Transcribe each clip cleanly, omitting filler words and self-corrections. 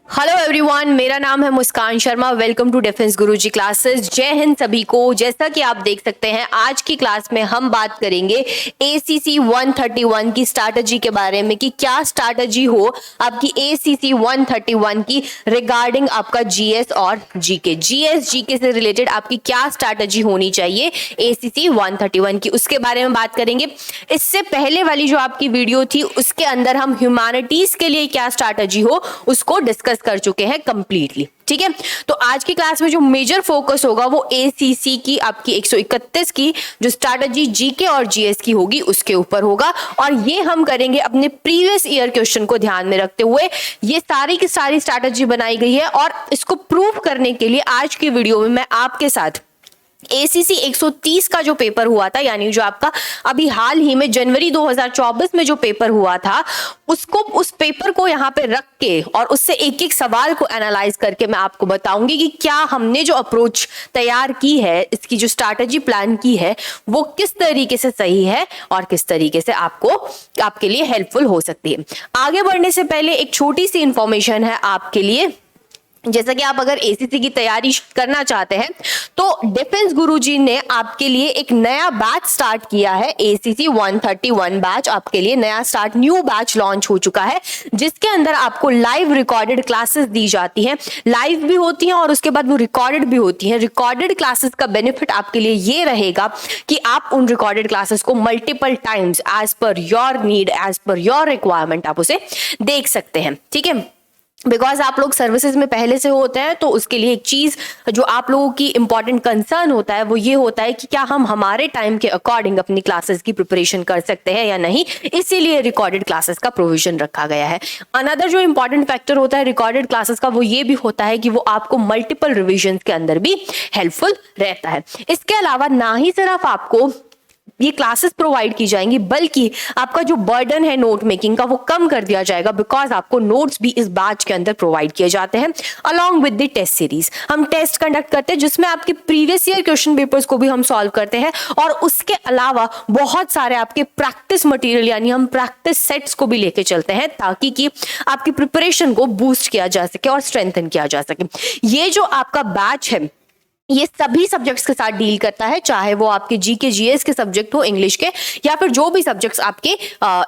Hello everyone, मेरा नाम है Muskan Sharma. Welcome to defence Guruji classes. जय हिंद सभी को। जैसा कि आप देख सकते हैं, आज की क्लास में हम बात करेंगे एसीसी 131 की स्ट्रैटेजी के बारे में कि क्या स्ट्रैटेजी हो आपकी एसीसी 131 की रिगार्डिंग आपका जीएस और जीके। जीएस जीके से रिलेटेड आपकी क्या स्ट्रैटेजी होनी चाहिए एसीसी 131 की, उसके बारे में बात करेंगे। इससे पहले वाली जो आपकी वीडियो थी उसके अंदर हम ह्यूमैनिटीज के लिए क्या स्ट्रैटेजी हो उसको डिस्कस कर चुके हैं कंप्लीटली। ठीक है, तो आज की क्लास में जो मेजर फोकस होगा वो एसीसी की आपकी 131 की जो स्ट्रैटेजी जीके और जीएस की होगी उसके ऊपर होगा, और ये हम करेंगे अपने प्रीवियस ईयर क्वेश्चन को ध्यान में रखते हुए। ये सारी की सारी स्ट्रैटेजी बनाई गई है और इसको प्रूव करने के लिए आज की वीडियो में मैं आपके साथ एसीसी 130 का जो पेपर हुआ था, यानी जो आपका अभी हाल ही में जनवरी 2024 में जो पेपर हुआ था, उसको उस पेपर को यहाँ पे रख के और उससे एक एक सवाल को एनालाइज करके मैं आपको बताऊंगी कि क्या हमने जो अप्रोच तैयार की है, इसकी जो स्ट्रैटेजी प्लान की है, वो किस तरीके से सही है और किस तरीके से आपके लिए हेल्पफुल हो सकती है। आगे बढ़ने से पहले एक छोटी सी इंफॉर्मेशन है आपके लिए। जैसा कि आप अगर एसीसी की तैयारी करना चाहते हैं तो डिफेंस गुरुजी ने आपके लिए एक नया बैच स्टार्ट किया है। एसीसी 131 बैच आपके लिए नया न्यू बैच लॉन्च हो चुका है, जिसके अंदर आपको लाइव रिकॉर्डेड क्लासेस दी जाती हैं। लाइव भी होती हैं और उसके बाद वो रिकॉर्डेड भी होती हैं। रिकॉर्डेड क्लासेस का बेनिफिट आपके लिए ये रहेगा कि आप उन रिकॉर्डेड क्लासेस को multiple times as per your need, as per your requirement आप उसे देख सकते हैं। ठीक है, बिकॉज आप लोग सर्विसेज में पहले से होते हैं, तो उसके लिए एक चीज जो आप लोगों की इंपॉर्टेंट कंसर्न होता है वो ये होता है कि क्या हम हमारे टाइम के अकॉर्डिंग अपनी क्लासेस की प्रिपरेशन कर सकते हैं या नहीं, इसीलिए रिकॉर्डेड क्लासेस का प्रोविजन रखा गया है। अनदर जो इंपॉर्टेंट फैक्टर होता है रिकॉर्डेड क्लासेस का वो ये भी होता है कि वो आपको मल्टीपल रिविजन के अंदर भी हेल्पफुल रहता है। इसके अलावा ना ही सिर्फ आपको ये क्लासेस प्रोवाइड की जाएंगी, बल्कि आपका जो बर्डन है नोट मेकिंग का वो कम कर दिया जाएगा, बिकॉज आपको नोट्स भी इस बैच के अंदर प्रोवाइड किए जाते हैं along with the test series. हम टेस्ट कंडक्ट करते हैं जिसमें आपके प्रीवियस ईयर क्वेश्चन पेपर्स को भी हम सॉल्व करते हैं, और उसके अलावा बहुत सारे आपके प्रैक्टिस मटेरियल यानी हम प्रैक्टिस सेट्स को भी लेके चलते हैं, ताकि कि आपकी प्रिपरेशन को बूस्ट किया जा सके और स्ट्रेंथन किया जा सके। ये जो आपका बैच है ये सभी सब्जेक्ट्स के साथ डील करता है, चाहे वो आपके जीके जीएस के सब्जेक्ट हो, इंग्लिश के, या फिर जो भी सब्जेक्ट्स आपके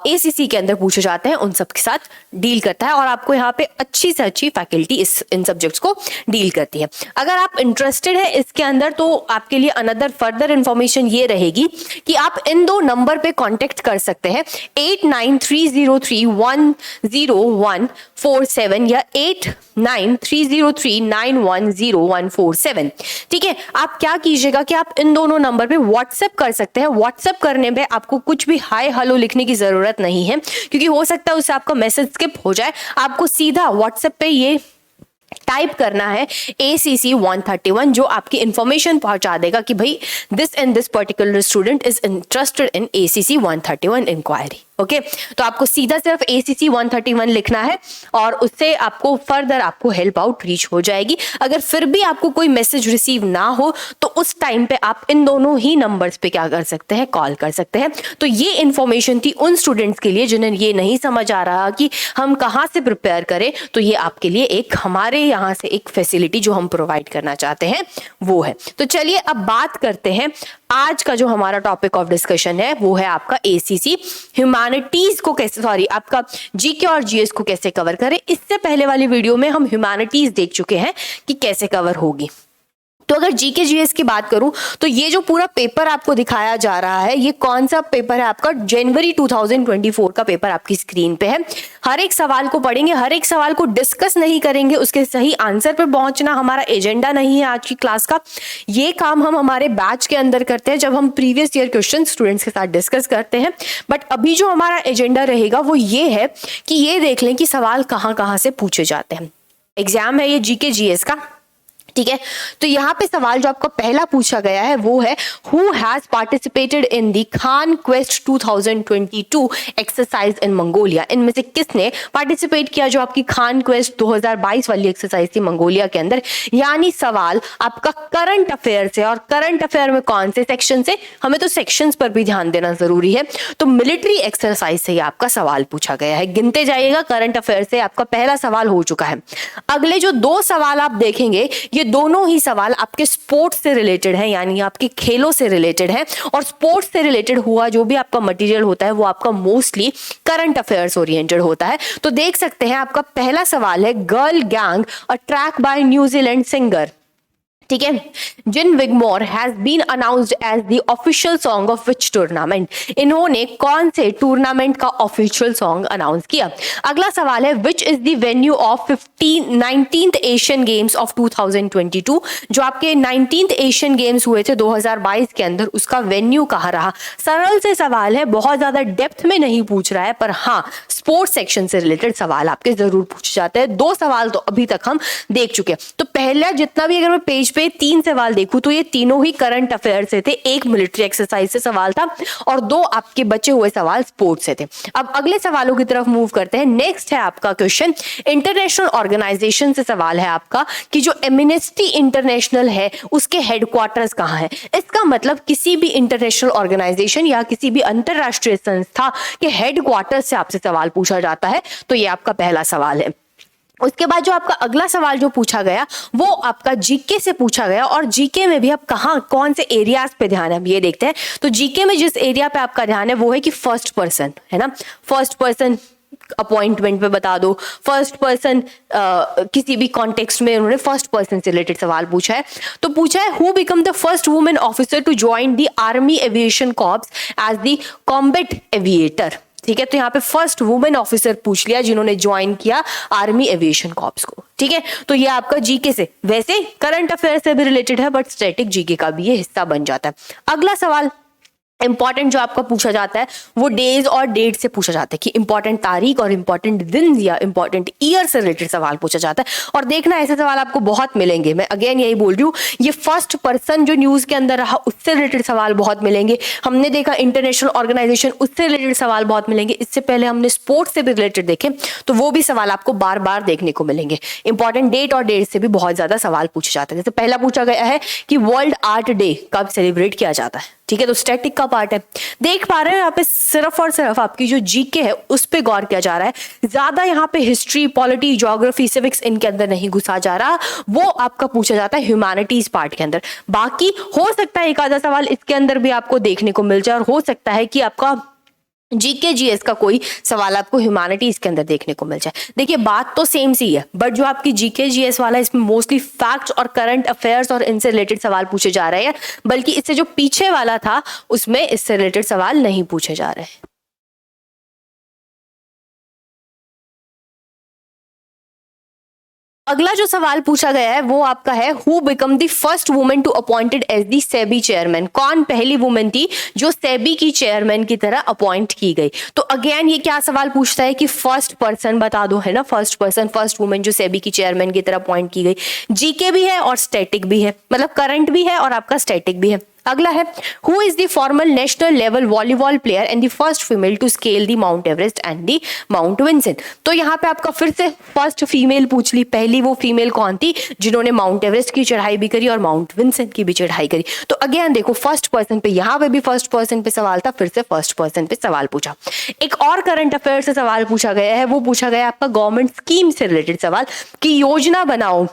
एसीसी के अंदर पूछे जाते हैं उन सब के साथ डील करता है, और आपको यहाँ पे अच्छी से अच्छी फैकल्टी इन सब्जेक्ट्स को डील करती है। अगर आप इंटरेस्टेड है इसके अंदर तो आपके लिए अनदर फर्दर इंफॉर्मेशन ये रहेगी कि आप इन दो नंबर पे कांटेक्ट कर सकते हैं, 8930310147 या 8930391047। ठीक है, आप क्या कीजिएगा कि आप इन दोनों नंबर पे व्हाट्सएप कर सकते हैं। व्हाट्सएप करने में आपको कुछ भी हाय हेलो लिखने की जरूरत नहीं है, क्योंकि हो सकता है उससे आपका मैसेज स्किप हो जाए। आपको सीधा व्हाट्सएप पे ये टाइप करना है ACC 131, जो आपकी इंफॉर्मेशन पहुंचा देगा कि भाई this and this particular student is interested in ACC 131 enquiry. Okay, तो आपको सीधा सिर्फ ACC 131 लिखना है और उससे आपको फर्दर आपको हेल्प आउट रीच हो जाएगी। अगर फिर भी आपको कोई मैसेज रिसीव ना हो तो उस टाइम पे आप इन दोनों ही नंबर्स पे क्या कर सकते हैं, कॉल कर सकते हैं। तो ये इंफॉर्मेशन थी उन स्टूडेंट्स के लिए जिन्हें ये नहीं समझ आ रहा कि हम कहाँ से प्रिपेयर करें, तो ये आपके लिए एक हमारे यहाँ से एक फैसिलिटी जो हम प्रोवाइड करना चाहते हैं वो है। तो चलिए अब बात करते हैं, आज का जो हमारा टॉपिक ऑफ डिस्कशन है वो है आपका एसीसी ह्यूमैनिटीज को कैसे, आपका जीके और जीएस को कैसे कवर करें। इससे पहले वाली वीडियो में हम ह्यूमैनिटीज देख चुके हैं कि कैसे कवर होगी। तो अगर जीके जीएस की बात करूं तो ये जो पूरा पेपर आपको दिखाया जा रहा है ये कौन सा पेपर है, आपका जनवरी 2024 का पेपर आपकी स्क्रीन पे है। हर एक सवाल को पढ़ेंगे, हर एक सवाल को डिस्कस नहीं करेंगे, उसके सही आंसर पर पहुंचना हमारा एजेंडा नहीं है आज की क्लास का। ये काम हम हमारे बैच के अंदर करते हैं जब हम प्रीवियस ईयर क्वेश्चन स्टूडेंट्स के साथ डिस्कस करते हैं। बट अभी जो हमारा एजेंडा रहेगा वो ये है कि ये देख लें कि सवाल कहाँ कहाँ से पूछे जाते हैं। एग्जाम है ये जीके जीएस का, ठीक है। तो यहाँ पे सवाल जो आपका पहला पूछा गया है वो है who has participated in the Khan quest 2022 exercise in Mongolia. इनमें से किसने पार्टिसिपेट किया जो आपकी खान क्वेस्ट 2022 वाली एक्सरसाइज थी मंगोलिया के अंदर। यानी सवाल आपका करंट अफेयर से, और करंट अफेयर में कौन से सेक्शन से, हमें तो सेक्शंस पर भी ध्यान देना जरूरी है। तो मिलिट्री एक्सरसाइज से ही आपका सवाल पूछा गया है, गिनते जाइएगा। करंट अफेयर से आपका पहला सवाल हो चुका है। अगले जो दो सवाल आप देखेंगे ये दोनों ही सवाल आपके स्पोर्ट्स से रिलेटेड है, यानी आपके खेलों से रिलेटेड है। और स्पोर्ट्स से रिलेटेड हुआ जो भी आपका मटेरियल होता है वो आपका मोस्टली करंट अफेयर्स ओरिएंटेड होता है। तो देख सकते हैं आपका पहला सवाल है girl gang a track by New Zealand singer. ठीक है। Jin Wigmore has been announced as the official song of which tournament. इन्होंने कौन से टूर्नामेंट का ऑफिशियल सॉन्ग अनाउंस किया। अगला सवाल है which is the venue of 19th Asian games of 2022। जो आपके 19th एशियन गेम्स हुए थे 2022 के अंदर, उसका वेन्यू कहाँ रहा। सरल से सवाल है, बहुत ज्यादा डेप्थ में नहीं पूछ रहा है, पर हाँ स्पोर्ट्स सेक्शन से रिलेटेड सवाल आपके जरूर पूछे जाते हैं। दो सवाल तो अभी तक हम देख चुके हैं। तो पहला जितना भी अगर मैं पेज पे 3 सवाल देखूं तो ये तीनों ही करंट अफेयर से थे, एक मिलिट्री एक्सरसाइज से सवाल था और दो आपके बचे हुए सवाल स्पोर्ट्स से थे। अब अगले सवालों की तरफ मूव करते हैं। नेक्स्ट है आपका क्वेश्चन इंटरनेशनल ऑर्गेनाइजेशन से सवाल है आपका कि जो एमनेस्टी इंटरनेशनल है उसके हेडक्वार्टर्स कहाँ है। इसका मतलब किसी भी इंटरनेशनल ऑर्गेनाइजेशन या किसी भी अंतरराष्ट्रीय संस्था के हेडक्वार्टर से आपसे सवाल पूछा जाता है। तो ये आपका पहला सवाल है। उसके बाद जो आपका अगला सवाल जो पूछा गया वो आपका जीके से पूछा गया, और जीके में भी आप कहाँ कौन से एरियाज पे ध्यान है अब ये देखते हैं। तो जीके में जिस एरिया पे आपका ध्यान है वो है कि फर्स्ट पर्सन है ना, फर्स्ट पर्सन अपॉइंटमेंट पे बता दो, फर्स्ट पर्सन किसी भी कॉन्टेक्स्ट में उन्होंने फर्स्ट पर्सन से रिलेटेड सवाल पूछा है। तो पूछा है who become the first women officer to join the army aviation corps as the combat aviator. ठीक है। तो यहाँ पे फर्स्ट वुमेन ऑफिसर पूछ लिया जिन्होंने ज्वाइन किया आर्मी एविएशन कॉर्प्स को। ठीक है। तो ये आपका जीके से, वैसे करंट अफेयर से भी रिलेटेड है बट स्टैटिक जीके का भी ये हिस्सा बन जाता है। अगला सवाल इंपॉर्टेंट जो आपका पूछा जाता है वो डेज और डेट से पूछा जाता है कि इंपॉर्टेंट तारीख और इंपॉर्टेंट दिन या इंपॉर्टेंट ईयर से रिलेटेड सवाल पूछा जाता है। और देखना ऐसे सवाल आपको बहुत मिलेंगे, मैं अगेन यही बोल रही हूँ, ये फर्स्ट पर्सन जो न्यूज के अंदर रहा उससे रिलेटेड सवाल बहुत मिलेंगे। हमने देखा इंटरनेशनल ऑर्गेनाइजेशन, उससे रिलेटेड सवाल बहुत मिलेंगे। इससे पहले हमने स्पोर्ट्स से भी रिलेटेड देखे तो वो भी सवाल आपको बार बार देखने को मिलेंगे। इंपॉर्टेंट डेट और डेट से भी बहुत ज्यादा सवाल पूछे जाते हैं। जैसे पहला पूछा गया है कि वर्ल्ड आर्ट डे कब सेलिब्रेट किया जाता है। ठीक है। तो स्टैटिक का पार्ट है। देख पा रहे हैं यहाँ पे सिर्फ और सिर्फ आपकी जो जीके है उस पे गौर किया जा रहा है, ज्यादा यहाँ पे हिस्ट्री, पॉलिटी, ज्योग्राफी, सिविक्स इनके अंदर नहीं घुसा जा रहा। वो आपका पूछा जाता है ह्यूमैनिटीज पार्ट के अंदर। बाकी हो सकता है एक आधा सवाल इसके अंदर भी आपको देखने को मिल जाए, और हो सकता है कि आपका जीके जीएस का कोई सवाल आपको ह्यूमैनिटीज के अंदर देखने को मिल जाए। देखिए बात तो सेम सी है, बट जो आपकी जीके जीएस वाला इसमें मोस्टली फैक्ट्स और करंट अफेयर्स और इनसे रिलेटेड सवाल पूछे जा रहे हैं, बल्कि इससे जो पीछे वाला था उसमें इससे रिलेटेड सवाल नहीं पूछे जा रहे हैं। अगला जो सवाल पूछा गया है वो आपका है who become the first women to appointed as the SEBI chairman. कौन पहली वुमेन थी जो सेबी की चेयरमैन की तरह अपॉइंट की गई। तो अगेन ये क्या सवाल पूछता है कि फर्स्ट पर्सन बता दो, है ना, फर्स्ट पर्सन, फर्स्ट वुमेन जो सेबी की चेयरमैन की तरह अपॉइंट की गई। जीके भी है और स्टैटिक भी है, मतलब करंट भी है और आपका स्टैटिक भी है। अगला है who is the formal national level volleyball player and the first female to scale the Mount Everest and the Mount Vincent. तो यहाँ पे आपका फिर से फर्स्ट फीमेल पूछ ली। पहली वो फीमेल कौन थी जिन्होंने माउंट एवरेस्ट की चढ़ाई भी करी और माउंट विंसेंट की भी चढ़ाई करी। तो अगेन देखो फर्स्ट पर्सन पे, यहाँ पे भी फर्स्ट पर्सन पे सवाल था, फिर से फर्स्ट पर्सन पे सवाल पूछा। एक और करंट अफेयर से सवाल पूछा गया है, वो पूछा गया आपका गवर्नमेंट स्कीम से रिलेटेड सवाल कि योजना बनाओ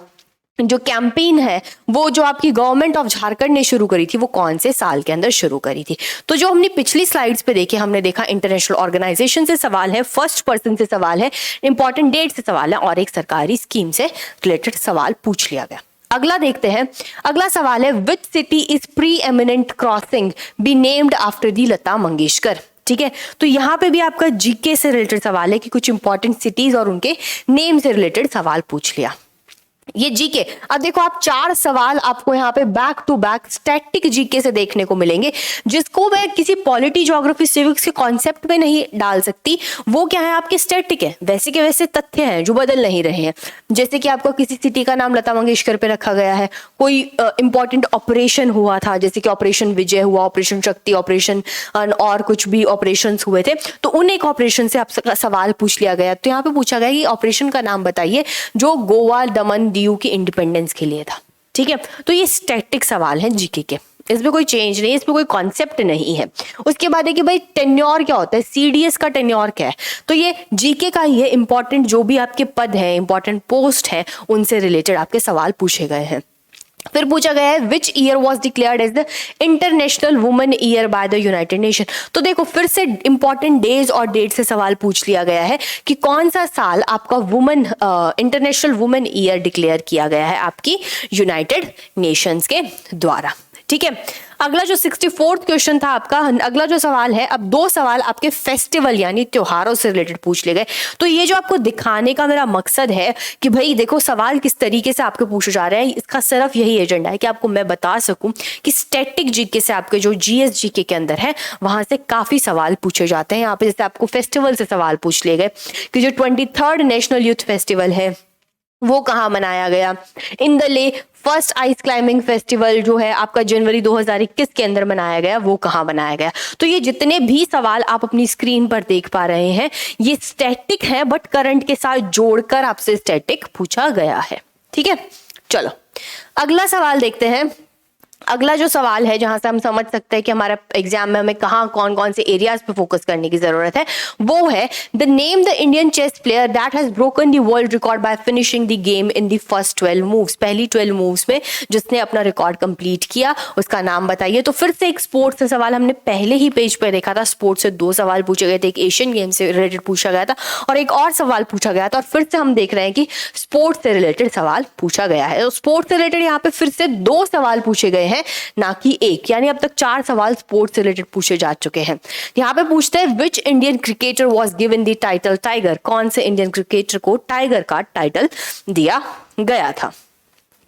जो कैंपेन है वो जो आपकी गवर्नमेंट ऑफ झारखंड ने शुरू करी थी वो कौन से साल के अंदर शुरू करी थी। तो जो हमने पिछली स्लाइड्स पे देखे, हमने देखा इंटरनेशनल ऑर्गेनाइजेशन से सवाल है, फर्स्ट पर्सन से सवाल है, इंपॉर्टेंट डेट से सवाल है और एक सरकारी स्कीम से रिलेटेड सवाल पूछ लिया गया। अगला देखते हैं। अगला सवाल है which city is preeminent crossing be named after the Lata Mangeshkar. ठीक है। तो यहाँ पे भी आपका जीके से रिलेटेड सवाल है कि कुछ इंपॉर्टेंट सिटीज और उनके नेम से रिलेटेड सवाल पूछ लिया। ये जीके। अब देखो आप 4 सवाल आपको यहाँ पे back to back static GK से देखने को मिलेंगे, जिसको मैं किसी पॉलिटी, ज्योग्राफी, सिविक्स के कॉन्सेप्ट में नहीं डाल सकती। वो क्या है, आपके स्टैटिक है, वैसे के वैसे तथ्य हैं जो बदल नहीं रहे हैं। जैसे कि आपको किसी सिटी का नाम लता मंगेशकर पे रखा गया है, कोई इंपॉर्टेंट ऑपरेशन हुआ था, जैसे कि ऑपरेशन विजय हुआ, ऑपरेशन शक्ति, ऑपरेशन और कुछ भी ऑपरेशन हुए थे, तो उन एक ऑपरेशन से आपसे सवाल पूछ लिया गया। तो यहाँ पे पूछा गया कि ऑपरेशन का नाम बताइए जो गोवा, दमन, दीव की इंडिपेंडेंस के लिए था। ठीक है, तो ये स्टैटिक सवाल है जीके के, इसमें कोई चेंज नहीं, इसमें कोई कॉन्सेप्ट नहीं है। उसके बाद है कि भाई टेन्योर क्या होता है, सीडीएस का टेन्योर क्या है, तो ये जीके का ही है। इंपॉर्टेंट जो भी आपके पद है, इंपॉर्टेंट पोस्ट है, उनसे रिलेटेड आपके सवाल पूछे गए हैं। फिर पूछा गया है which year was declared as the international women year by the United Nation. तो देखो फिर से इंपॉर्टेंट डेज और डेट से सवाल पूछ लिया गया है कि कौन सा साल आपका women international women year declare किया गया है आपकी यूनाइटेड नेशंस के द्वारा। ठीक है, अगला जो 64th क्वेश्चन था आपका, अगला जो सवाल है, अब 2 सवाल आपके फेस्टिवल यानी त्योहारों से रिलेटेड पूछ लिए गए। तो ये जो आपको दिखाने का मेरा मकसद है कि भाई देखो सवाल किस तरीके से आपके पूछे जा रहे हैं, इसका सिर्फ यही एजेंडा है कि आपको मैं बता सकूं कि स्टैटिक जीके से आपके जो जीएस जीके के अंदर है वहां से काफी सवाल पूछे जाते हैं। यहाँ पे जैसे आपको फेस्टिवल से सवाल पूछ लिए गए कि जो 23rd नेशनल यूथ फेस्टिवल है वो कहाँ मनाया गया, इन द ले फर्स्ट आइस क्लाइंबिंग फेस्टिवल जो है आपका जनवरी 2021 के अंदर मनाया गया, वो कहाँ मनाया गया। तो ये जितने भी सवाल आप अपनी स्क्रीन पर देख पा रहे हैं ये स्टैटिक है, बट करंट के साथ जोड़कर आपसे स्टैटिक पूछा गया है। ठीक है, चलो अगला सवाल देखते हैं। अगला जो सवाल है जहां से हम समझ सकते हैं कि हमारा एग्जाम में हमें कहाँ कौन कौन से एरियाज पे फोकस करने की जरूरत है, वो है the name the Indian chess player that has broken the world record by finishing the game in the first 12 moves. पहली 12 मूव्स में जिसने अपना रिकॉर्ड कंप्लीट किया उसका नाम बताइए। तो फिर से एक स्पोर्ट्स से सवाल हमने पहले ही पेज पर देखा था, स्पोर्ट्स से 2 सवाल पूछे गए थे, एक एशियन गेम से रिलेटेड पूछा गया था और एक और सवाल पूछा गया था, और फिर से हम देख रहे हैं कि स्पोर्ट्स से रिलेटेड सवाल पूछा गया है। तो स्पोर्ट्स से रिलेटेड यहाँ पे फिर से 2 सवाल पूछे गए हैं, ना कि एक, यानी अब तक 4 सवाल स्पोर्ट्स से रिलेटेड पूछे जा चुके हैं। यहाँ पे पूछते हैं which Indian cricketer was given the title tiger. कौन से इंडियन क्रिकेटर को टाइगर का टाइटल दिया गया था।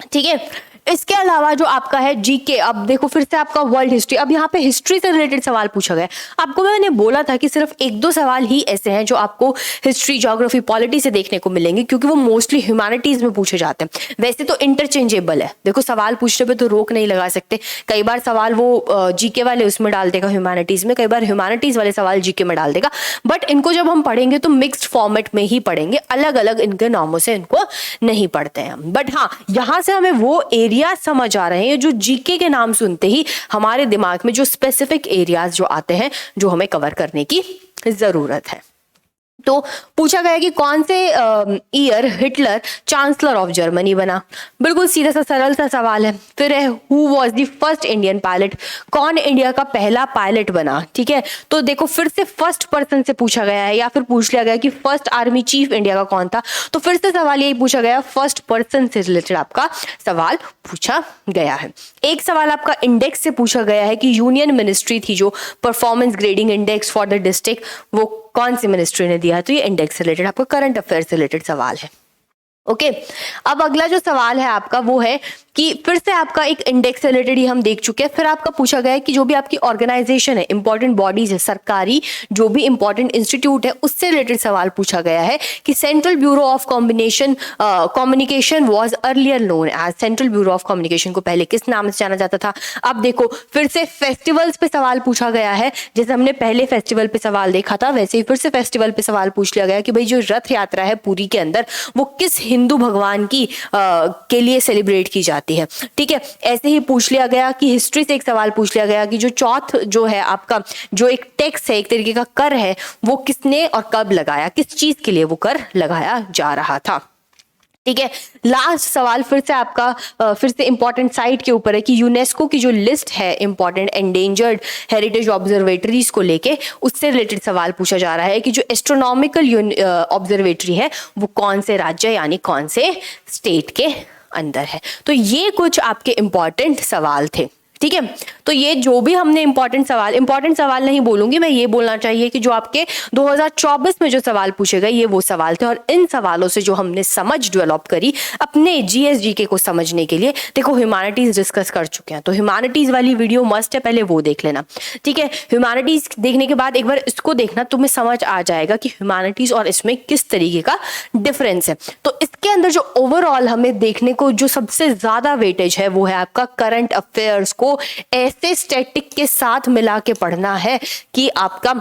ठीक है, इसके अलावा जो आपका है जीके, अब देखो फिर से आपका वर्ल्ड हिस्ट्री। अब यहाँ पे हिस्ट्री से रिलेटेड सवाल पूछा गया। आपको मैंने बोला था कि सिर्फ 1-2 सवाल ही ऐसे हैं जो आपको हिस्ट्री, ज्योग्राफी, पॉलिटी से देखने को मिलेंगे, क्योंकि वो मोस्टली ह्यूमैनिटीज में पूछे जाते हैं। वैसे तो इंटरचेंजेबल है, देखो सवाल पूछने पे तो रोक नहीं लगा सकते। कई बार सवाल वो जीके वाले उसमें डाल देगा ह्यूमैनिटीज में, कई बार ह्यूमैनिटीज वाले सवाल जीके में डाल देगा, बट इनको जब हम पढ़ेंगे तो मिक्स्ड फॉर्मेट में ही पढ़ेंगे, अलग अलग इनके नामों से इनको नहीं पढ़ते हैं। बट हाँ, यहाँ से हमें वो एरिया समझ आ रहे हैं जो जीके के नाम सुनते ही हमारे दिमाग में जो स्पेसिफिक एरियाज जो आते हैं जो हमें कवर करने की जरूरत है। तो पूछा गया कि कौन से year Hitler chancellor of Germany बना। बिल्कुल सीधा सा सरल सा सवाल है। फिर है who was the first Indian pilot, कौन इंडिया का पहला पायलट बना। ठीक है, तो देखो फिर से फर्स्ट पर्सन से पूछा गया है, या फिर पूछ लिया गया कि फर्स्ट आर्मी चीफ इंडिया का कौन था। तो फिर से सवाल यही पूछा गया, फर्स्ट पर्सन से रिलेटेड आपका सवाल पूछा गया है। एक सवाल आपका इंडेक्स से पूछा गया है कि यूनियन मिनिस्ट्री थी जो performance grading index for the district, वो कौन सी मिनिस्ट्री ने दिया है। तो ये इंडेक्स से रिलेटेड आपका करंट अफेयर से रिलेटेड सवाल है। ओके, अब अगला जो सवाल है आपका वो है कि फिर से आपका एक इंडेक्स से रिलेटेड ही हम देख चुके हैं। फिर आपका पूछा गया है कि जो भी आपकी ऑर्गेनाइजेशन है, इंपॉर्टेंट बॉडीज है, सरकारी जो भी इंपॉर्टेंट इंस्टीट्यूट है, उससे रिलेटेड सवाल पूछा गया है कि Central Bureau of Communication was earlier known as. Central Bureau of Communication को पहले किस नाम से जाना जाता था। अब देखो फिर से फेस्टिवल्स पे सवाल पूछा गया है, जैसे हमने पहले फेस्टिवल पे सवाल देखा था वैसे ही फिर से फेस्टिवल पे सवाल पूछ लिया गया कि भाई जो रथ यात्रा है पुरी के अंदर वो किस हिंदू भगवान की के लिए सेलिब्रेट की जाती है। ठीक है, ऐसे ही पूछ लिया गया कि हिस्ट्री से एक सवाल पूछ लिया गया कि जो चौथ जो है आपका जो एक टैक्स है, एक तरीके का कर है, वो किसने और कब लगाया, किस चीज के लिए वो कर लगाया जा रहा था। ठीक है, लास्ट सवाल फिर से आपका फिर से इंपॉर्टेंट साइट के ऊपर है कि यूनेस्को की जो लिस्ट है इंपॉर्टेंट एंडेंजर्ड हेरिटेज ऑब्जर्वेटरीज को लेके, उससे रिलेटेड सवाल पूछा जा रहा है कि जो एस्ट्रोनॉमिकल ऑब्जर्वेटरी है वो कौन से राज्य यानी कौन से स्टेट के अंदर है। तो ये कुछ आपके इंपॉर्टेंट सवाल थे। ठीक है। तो ये जो भी हमने इंपॉर्टेंट सवाल नहीं बोलूंगी मैं, ये बोलना चाहिए कि जो आपके 2024 में जो सवाल पूछे गए ये वो सवाल थे, और इन सवालों से जो हमने समझ डेवलप करी अपने जीएसजीके को समझने के लिए, देखो ह्यूमैनिटीज डिस्कस कर चुके हैं, तो ह्यूमैनिटीज वाली वीडियो मस्ट है, पहले वो देख लेना। ठीक है, ह्यूमैनिटीज देखने के बाद एक बार इसको देखना, तुम्हें समझ आ जाएगा कि ह्यूमैनिटीज और इसमें किस तरीके का डिफरेंस है। तो इसके अंदर जो ओवरऑल हमें देखने को जो सबसे ज्यादा वेटेज है वो है आपका करंट अफेयर्स को ऐसे स्टैटिक के साथ मिला के पढ़ना है कि आपका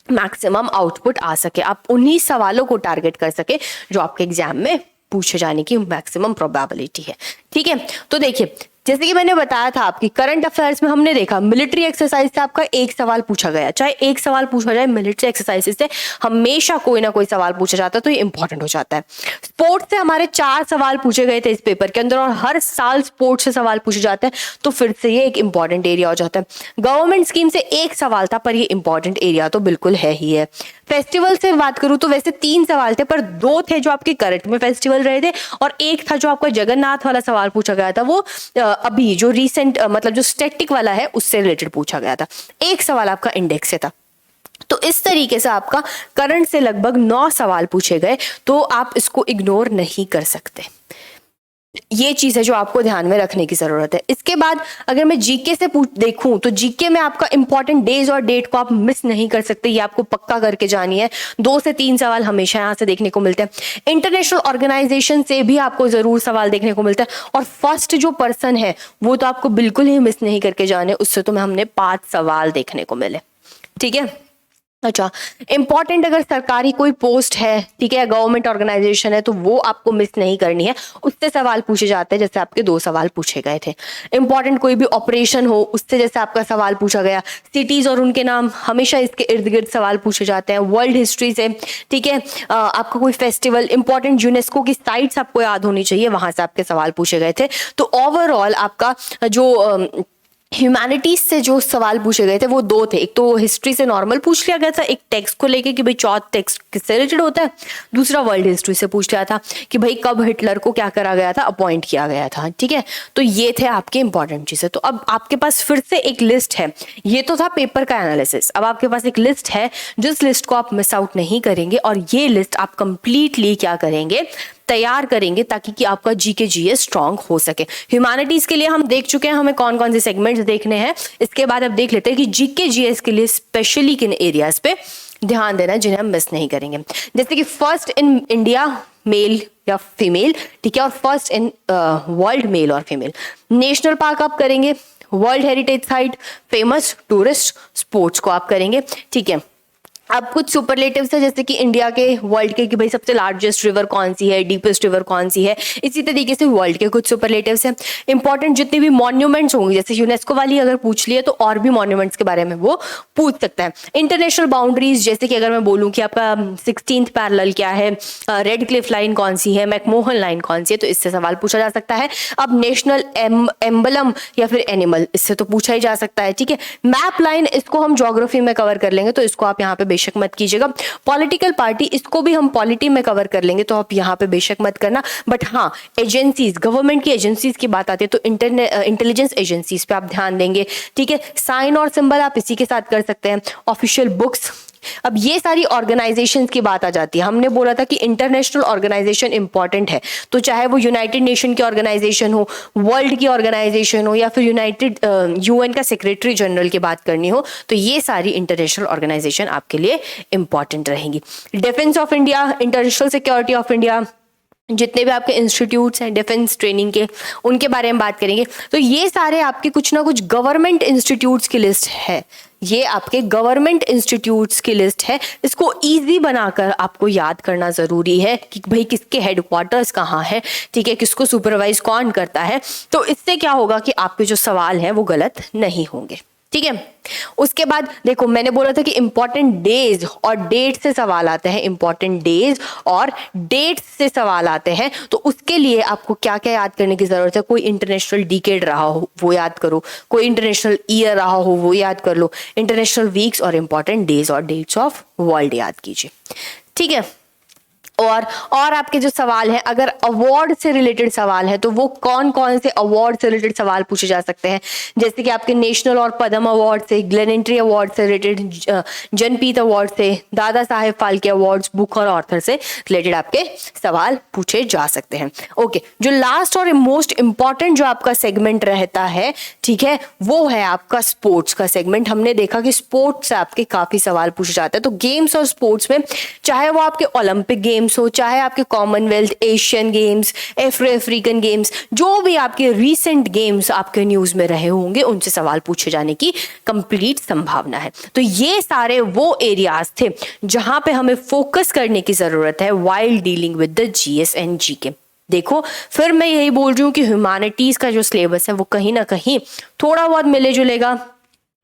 मैक्सिमम आउटपुट आ सके, आप उन्हीं सवालों को टारगेट कर सके जो आपके एग्जाम में पूछे जाने की मैक्सिमम प्रोबेबिलिटी है। ठीक है, तो देखिए जैसे कि मैंने बताया था आपकी करंट अफेयर्स में हमने देखा मिलिट्री एक्सरसाइज से आपका एक सवाल पूछा गया, चाहे एक सवाल पूछा जाए मिलिट्री एक्सरसाइज से हमेशा कोई ना कोई सवाल पूछा जाता है, तो ये इंपॉर्टेंट हो जाता है। स्पोर्ट्स से हमारे 4 सवाल पूछे गए थे इस पेपर के अंदर, और हर साल स्पोर्ट्स से सवाल पूछे जाते हैं, तो फिर से ये एक इंपॉर्टेंट एरिया हो जाता है। गवर्नमेंट स्कीम से एक सवाल था, पर ये इंपॉर्टेंट एरिया तो बिल्कुल है ही है। फेस्टिवल से बात करूं तो वैसे 3 सवाल थे, पर 2 थे जो आपके करंट में फेस्टिवल रहे थे, और एक था जो आपका जगन्नाथ वाला सवाल पूछा गया था, वो अभी जो रिसेंट मतलब जो स्टैटिक वाला है उससे रिलेटेड पूछा गया था। एक सवाल आपका इंडेक्स से था। तो इस तरीके से आपका करंट से लगभग 9 सवाल पूछे गए, तो आप इसको इग्नोर नहीं कर सकते। ये चीज है जो आपको ध्यान में रखने की जरूरत है। इसके बाद अगर मैं जीके से देखूं तो जीके में आपका इंपॉर्टेंट डेज और डेट को आप मिस नहीं कर सकते, ये आपको पक्का करके जानी है। 2 से 3 सवाल हमेशा यहां से देखने को मिलते हैं। इंटरनेशनल ऑर्गेनाइजेशन से भी आपको जरूर सवाल देखने को मिलता है, और फर्स्ट जो पर्सन है वो तो आपको बिल्कुल ही मिस नहीं करके जाने, उससे तो हमने 5 सवाल देखने को मिले। ठीक है, अच्छा इंपॉर्टेंट अगर सरकारी कोई पोस्ट है, ठीक है, गवर्नमेंट ऑर्गेनाइजेशन है, तो वो आपको मिस नहीं करनी है, उससे सवाल पूछे जाते हैं, जैसे आपके 2 सवाल पूछे गए थे। इंपॉर्टेंट कोई भी ऑपरेशन हो उससे जैसे आपका सवाल पूछा गया, सिटीज और उनके नाम हमेशा इसके इर्द गिर्द सवाल पूछे जाते हैं। वर्ल्ड हिस्ट्री से, ठीक है, आपका कोई फेस्टिवल, इंपॉर्टेंट यूनेस्को की साइट्स आपको याद होनी चाहिए, वहां से आपके सवाल पूछे गए थे। तो ओवरऑल आपका जो ह्यूमैनिटीज से जो सवाल पूछे गए थे वो 2 थे। एक तो हिस्ट्री से नॉर्मल पूछ लिया गया था, एक टेक्स्ट को लेके कि भाई चौथ टेक्स्ट किससे रिलेटेड होता है, दूसरा वर्ल्ड हिस्ट्री से पूछ लिया था कि भाई कब हिटलर को क्या करा गया था, अपॉइंट किया गया था। ठीक है, तो ये थे आपके इंपॉर्टेंट चीजें। तो अब आपके पास फिर से एक लिस्ट है, ये तो था पेपर का एनालिसिस, अब आपके पास एक लिस्ट है जिस लिस्ट को आप मिस आउट नहीं करेंगे, और ये लिस्ट आप कंप्लीटली क्या करेंगे, तैयार करेंगे, ताकि कि आपका जीके जीएस स्ट्रांग हो सके। ह्यूमैनिटीज के लिए हम देख चुके हैं हमें कौन कौन से सेगमेंट्स देखने हैं। इसके बाद अब देख लेते हैं कि जीके जीएस के लिए स्पेशली किन एरियाज पे ध्यान देना है जिन्हें हम मिस नहीं करेंगे। जैसे कि फर्स्ट इन इंडिया मेल या फीमेल, ठीक है, और फर्स्ट इन वर्ल्ड मेल और फीमेल। नेशनल पार्क आप करेंगे, world heritage site, famous tourist sports को आप करेंगे। ठीक है, अब कुछ सुपरलेटिव्स है जैसे कि इंडिया के, वर्ल्ड के, कि भाई सबसे लार्जेस्ट रिवर कौन सी है, डीपेस्ट रिवर कौन सी है, इसी तरीके से वर्ल्ड के कुछ सुपरलेटिव्स हैं। इंपॉर्टेंट जितने भी मॉन्यूमेंट्स होंगे, जैसे यूनेस्को वाली अगर पूछ लिए तो और भी मॉन्यूमेंट्स के बारे में वो पूछ सकता है। इंटरनेशनल बाउंड्रीज, जैसे कि अगर मैं बोलूँ कि आपका 16th पैरेलल क्या है, रेड क्लिफ लाइन कौन सी है, मैकमोहन लाइन कौन सी है, तो इससे सवाल पूछा जा सकता है। अब नेशनल एम्बलम या फिर एनिमल, इससे तो पूछा ही जा सकता है। ठीक है, मैप लाइन, इसको हम ज्योग्राफी में कवर कर लेंगे, तो इसको आप यहाँ पे बेशक मत कीजिएगा। पॉलिटिकल पार्टी, इसको भी हम पॉलिटी में कवर कर लेंगे, तो आप यहाँ पे बेशक मत करना। बट हाँ, एजेंसीज, गवर्नमेंट की एजेंसीज की बात आती है तो इंटेलिजेंस एजेंसीज पे आप ध्यान देंगे। ठीक है, साइन और सिंबल आप इसी के साथ कर सकते हैं। ऑफिशियल बुक्स, अब ये सारी ऑर्गेनाइजेशंस की बात आ जाती है। हमने बोला था कि इंटरनेशनल ऑर्गेनाइजेशन इंपॉर्टेंट है, तो चाहे वो यूनाइटेड नेशन की ऑर्गेनाइजेशन हो, वर्ल्ड की ऑर्गेनाइजेशन हो, या फिर यूनाइटेड यूएन का सेक्रेटरी जनरल की बात करनी हो, तो ये सारी इंटरनेशनल ऑर्गेनाइजेशन आपके लिए इंपॉर्टेंट रहेंगी। Defence of India, international security of India, जितने भी आपके इंस्टीट्यूट्स हैं डिफेंस ट्रेनिंग के, उनके बारे में बात करेंगे। तो ये सारे आपके कुछ ना कुछ गवर्नमेंट इंस्टीट्यूट्स की लिस्ट है, ये आपके गवर्नमेंट इंस्टीट्यूट्स की लिस्ट है। इसको इजी बनाकर आपको याद करना जरूरी है कि भाई किसके हेडक्वार्टर्स कहाँ है, ठीक है, किसको सुपरवाइज कौन करता है। तो इससे क्या होगा कि आपके जो सवाल हैं वो गलत नहीं होंगे। ठीक है, उसके बाद देखो मैंने बोला था कि इंपॉर्टेंट डेज और डेट से सवाल आते हैं, इंपॉर्टेंट डेज और डेट से सवाल आते हैं। तो उसके लिए आपको क्या क्या याद करने की जरूरत है, कोई इंटरनेशनल डिकेड रहा हो वो याद करो, कोई इंटरनेशनल ईयर रहा हो वो याद कर लो, इंटरनेशनल वीक्स और इंपॉर्टेंट डेज और डेट्स ऑफ वर्ल्ड याद कीजिए। ठीक है, और आपके जो सवाल हैं, अगर अवार्ड से रिलेटेड सवाल है तो वो कौन कौन से अवार्ड से रिलेटेड सवाल पूछे जा सकते हैं, जैसे कि आपके नेशनल और पद्म अवार्ड से, ग्लेनेंट्री अवार्ड से रिलेटेड, जनपीत अवार्ड से, दादा साहेब फाल्के अवार्ड्स, बुक और ऑथर से रिलेटेड आपके सवाल पूछे जा सकते हैं। ओके, जो लास्ट और मोस्ट इंपॉर्टेंट जो आपका सेगमेंट रहता है, ठीक है, वो है आपका स्पोर्ट्स का सेगमेंट। हमने देखा कि स्पोर्ट्स से आपके काफी सवाल पूछे जाते हैं। तो गेम्स और स्पोर्ट्स में, चाहे वो आपके ओलंपिक गेम्स हो, चाहे आपके Commonwealth, Asian games, African games, जो भी आपके रीसेंट गेम्स आपके न्यूज में रहे होंगे, उनसे सवाल पूछे जाने की कंप्लीट संभावना है। तो ये सारे वो एरियाज थे जहां पे हमें फोकस करने की जरूरत है while dealing with the GS and GK. देखो, फिर मैं यही बोल रही हूँ कि ह्यूमैनिटीज का जो सिलेबस है वो कहीं ना कहीं थोड़ा बहुत मिले जुलेगा,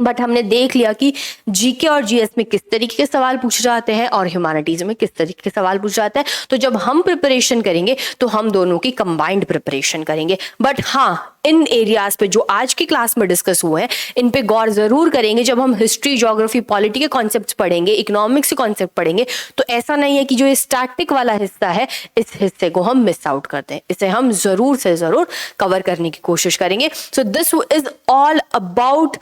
बट हमने देख लिया कि जीके और जीएस में किस तरीके के सवाल पूछे जाते हैं और ह्यूमैनिटीज में किस तरीके के सवाल पूछे जाते हैं। तो जब हम प्रिपरेशन करेंगे तो हम दोनों की कंबाइंड प्रिपरेशन करेंगे। बट हाँ, इन एरियाज पे जो आज की क्लास में डिस्कस हुए हैं, इन पे गौर जरूर करेंगे जब हम हिस्ट्री, ज्योग्राफी, पॉलिटी के कॉन्सेप्ट्स पढ़ेंगे, इकोनॉमिक्स के कॉन्सेप्ट पढ़ेंगे। तो ऐसा नहीं है कि जो ये स्टैटिक वाला हिस्सा है, इस हिस्से को हम मिस आउट करते हैं, इसे हम जरूर से जरूर कवर करने की कोशिश करेंगे। So this is all about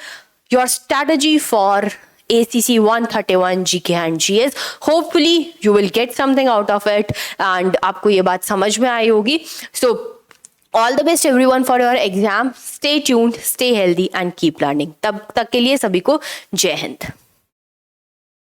your strategy for ACC 131 GK and GS. Hopefully you will get something out of it and आपको ये बात समझ में आई होगी. So all the best everyone for your exam. Stay tuned, stay healthy and keep learning. तब तक के लिए सभी को जय हिंद.